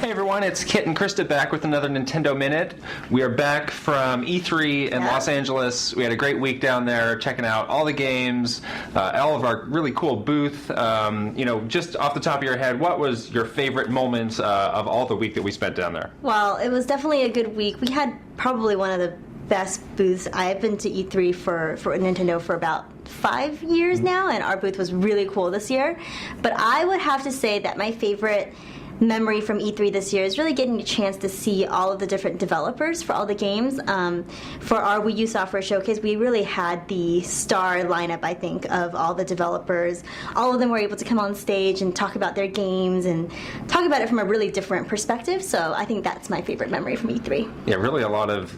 Hey everyone, it's Kit and Krista back with another Nintendo Minute. We are back from E3 in Los Angeles. We had a great week down there checking out all the games, all of our really cool booth. Just off the top of your head, what was your favorite moments of all the week that we spent down there? Well, it was definitely a good week. We had probably one of the best booths. I've been to E3 for Nintendo for about 5 years now, and our booth was really cool this year. But I would have to say that my favorite memory from E3 this year is really getting a chance to see all of the different developers for all the games. For our Wii U Software Showcase, we really had the star lineup, I think, of all the developers. All of them were able to come on stage and talk about their games and talk about it from a really different perspective. So I think that's my favorite memory from E3. Yeah, really a lot of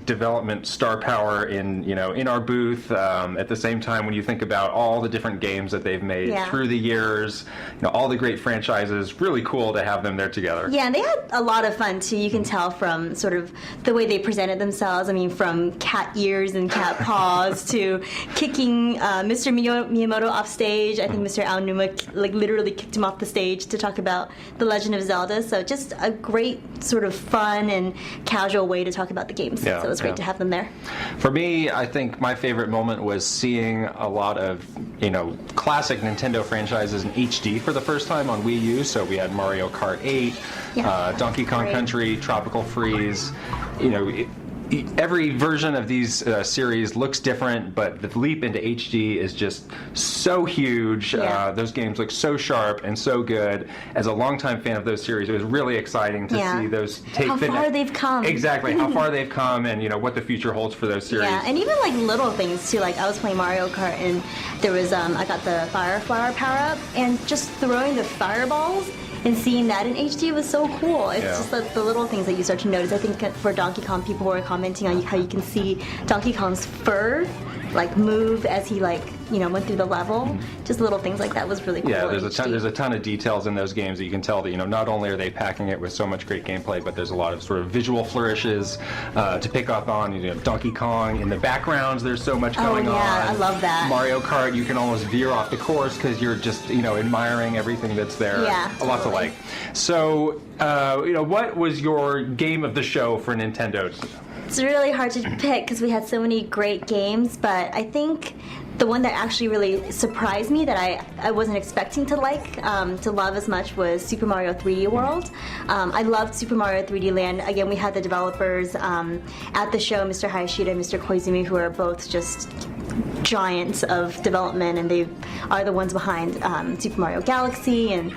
development star power in our booth. At the same time, when you think about all the different games that they've made through the years, all the great franchises, really cool to have them there together. Yeah, and they had a lot of fun too. You can tell from sort of the way they presented themselves. I mean, from cat ears and cat paws to kicking Mr. Miyamoto off stage. I think Mr. Aonuma literally kicked him off the stage to talk about The Legend of Zelda. So just a great sort of fun and casual way to talk about the games. So it was great to have them there. For me, I think my favorite moment was seeing a lot of classic Nintendo franchises in HD for the first time on Wii U. So we had Mario Kart 8, Donkey Kong Country, Tropical Freeze. Every version of these series looks different, but the leap into HD is just so huge. Those games look so sharp and so good. As a longtime fan of those series, it was really exciting to see those take how far they've come. Exactly, how far they've come, and what the future holds for those series. Yeah, and even like little things too. Like I was playing Mario Kart, and there was I got the Fire Flower power up, and just throwing the fireballs and seeing that in HD was so cool. It's just the little things that you start to notice. I think for Donkey Kong, people were commenting on how you can see Donkey Kong's fur move as he went through the level. Just little things like that was really cool. Yeah, there's a ton of details in those games that you can tell that not only are they packing it with so much great gameplay, but there's a lot of sort of visual flourishes to pick up on. Donkey Kong in the backgrounds, there's so much going on. I love that. Mario Kart, you can almost veer off the course because you're just admiring everything that's there. Yeah, a lot to like. So what was your game of the show for Nintendo? It's really hard to pick because we had so many great games, but I think the one that actually really surprised me that I wasn't expecting to love as much was Super Mario 3D World. I loved Super Mario 3D Land. Again, we had the developers at the show, Mr. Hayashida and Mr. Koizumi, who are both just giants of development, and they are the ones behind Super Mario Galaxy, and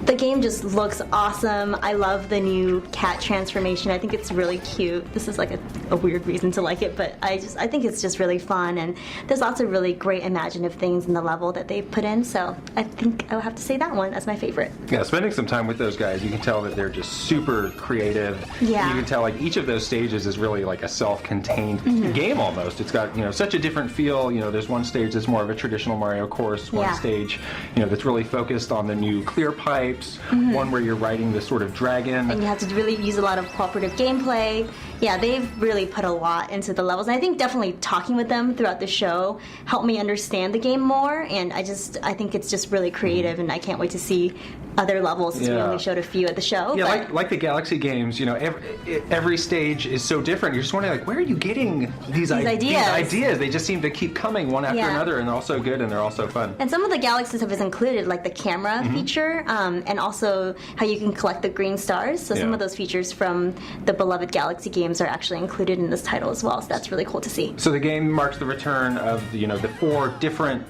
the game just looks awesome. I love the new cat transformation. I think it's really cute. This is a weird reason to like it, but I think it's just really fun, and there's lots of really great imaginative things in the level that they've put in, so I think I would have to say that one as my favorite. Yeah, spending some time with those guys, you can tell that they're just super creative. Yeah. You can tell each of those stages is really a self-contained game almost. It's got such a different feel. There's one stage that's more of a traditional Mario course, one stage that's really focused on the new clear pipes, one where you're riding this sort of dragon. And you have to really use a lot of cooperative gameplay. Yeah, they've really put a lot into the levels, and I think definitely talking with them throughout the show helped me understand the game more, and I think it's just really creative, and I can't wait to see other levels since we only showed a few at the show. Yeah, like the Galaxy games, every stage is so different. You're just wondering, where are you getting these ideas? They just seem to keep coming one after another, and they're all so good and they're all so fun. And some of the Galaxy stuff is included, like the camera feature, and also how you can collect the green stars. So some of those features from the beloved Galaxy games are actually included in this title as well. So that's really cool to see. So the game marks the return of the 4 different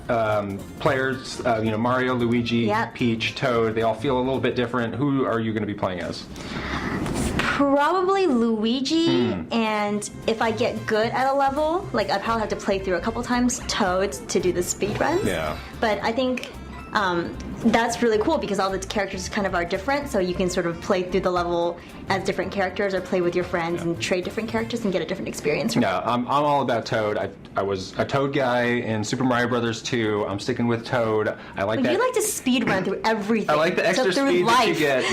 players. Mario, Luigi, Peach, Toad. They all feel a little bit different. Who are you going to be playing as? Probably Luigi, and if I get good at a level, I'd probably have to play through a couple times Toad to do the speed runs. Yeah. But I think that's really cool because all the characters kind of are different, so you can sort of play through the level as different characters or play with your friends and trade different characters and get a different experience from it. I'm all about Toad. I was a Toad guy in Super Mario Bros. 2. I'm sticking with Toad. I like that. You like to speed run through everything. I like the extra speed that you get.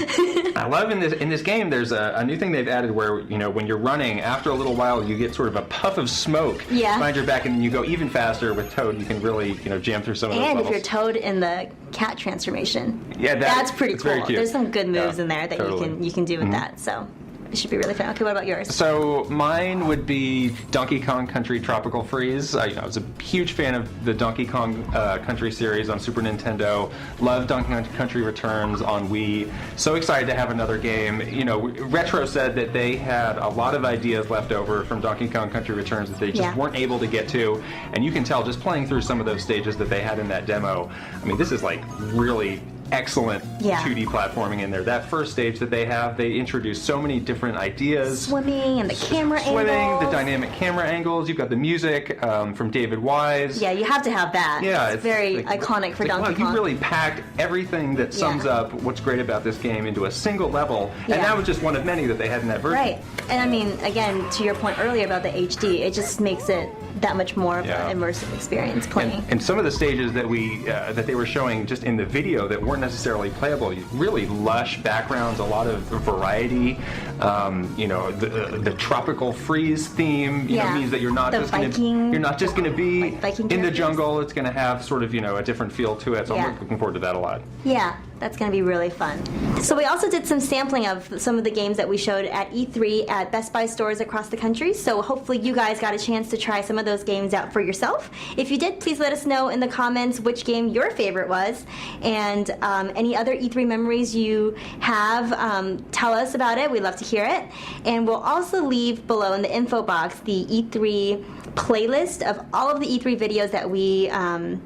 I love in this game there's a new thing they've added where when you're running, after a little while you get sort of a puff of smoke behind your back, and then you go even faster with Toad. You can really jam through some of those levels. And if you're Toad in the cat transformation. Yeah, that's pretty it's cool. very cute. There's some good moves Yeah, in there that totally. you can do with that. So it should be really fun. Okay, what about yours? So mine would be Donkey Kong Country Tropical Freeze. I was a huge fan of the Donkey Kong Country series on Super Nintendo. Loved Donkey Kong Country Returns on Wii. So excited to have another game. Retro said that they had a lot of ideas left over from Donkey Kong Country Returns that they just weren't able to get to. And you can tell just playing through some of those stages that they had in that demo. I mean, this is like really excellent 2D platforming in there. That first stage that they introduced so many different ideas. Swimming and the camera Swimming, angles. the dynamic camera angles. You've got the music from David Wise. Yeah, you have to have that. Yeah, it's very iconic for Donkey Kong. You really packed everything that sums up what's great about this game into a single level, and that was just one of many that they had in that version. Right, and I mean, again, to your point earlier about the HD, it just makes it that much more of an immersive experience playing. And some of the stages that that they were showing just in the video that weren't necessarily playable, really lush backgrounds, a lot of variety. The tropical freeze theme means that you're not just going to be in the jungle. It's going to have sort of a different feel to it. So I'm looking forward to that a lot. Yeah, that's going to be really fun. So we also did some sampling of some of the games that we showed at E3 at Best Buy stores across the country. So hopefully you guys got a chance to try some of those games out for yourself. If you did, please let us know in the comments which game your favorite was, and any other E3 memories you have. Tell us about it. We'd love to hear it. And we'll also leave below in the info box the E3 playlist of all of the E3 videos that we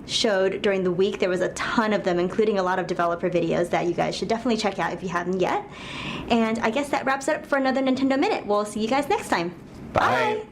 showed during the week. There was a ton of them, including a lot of developer videos that you guys should definitely check out if you haven't yet. And I guess that wraps it up for another Nintendo Minute. We'll see you guys next time. Bye.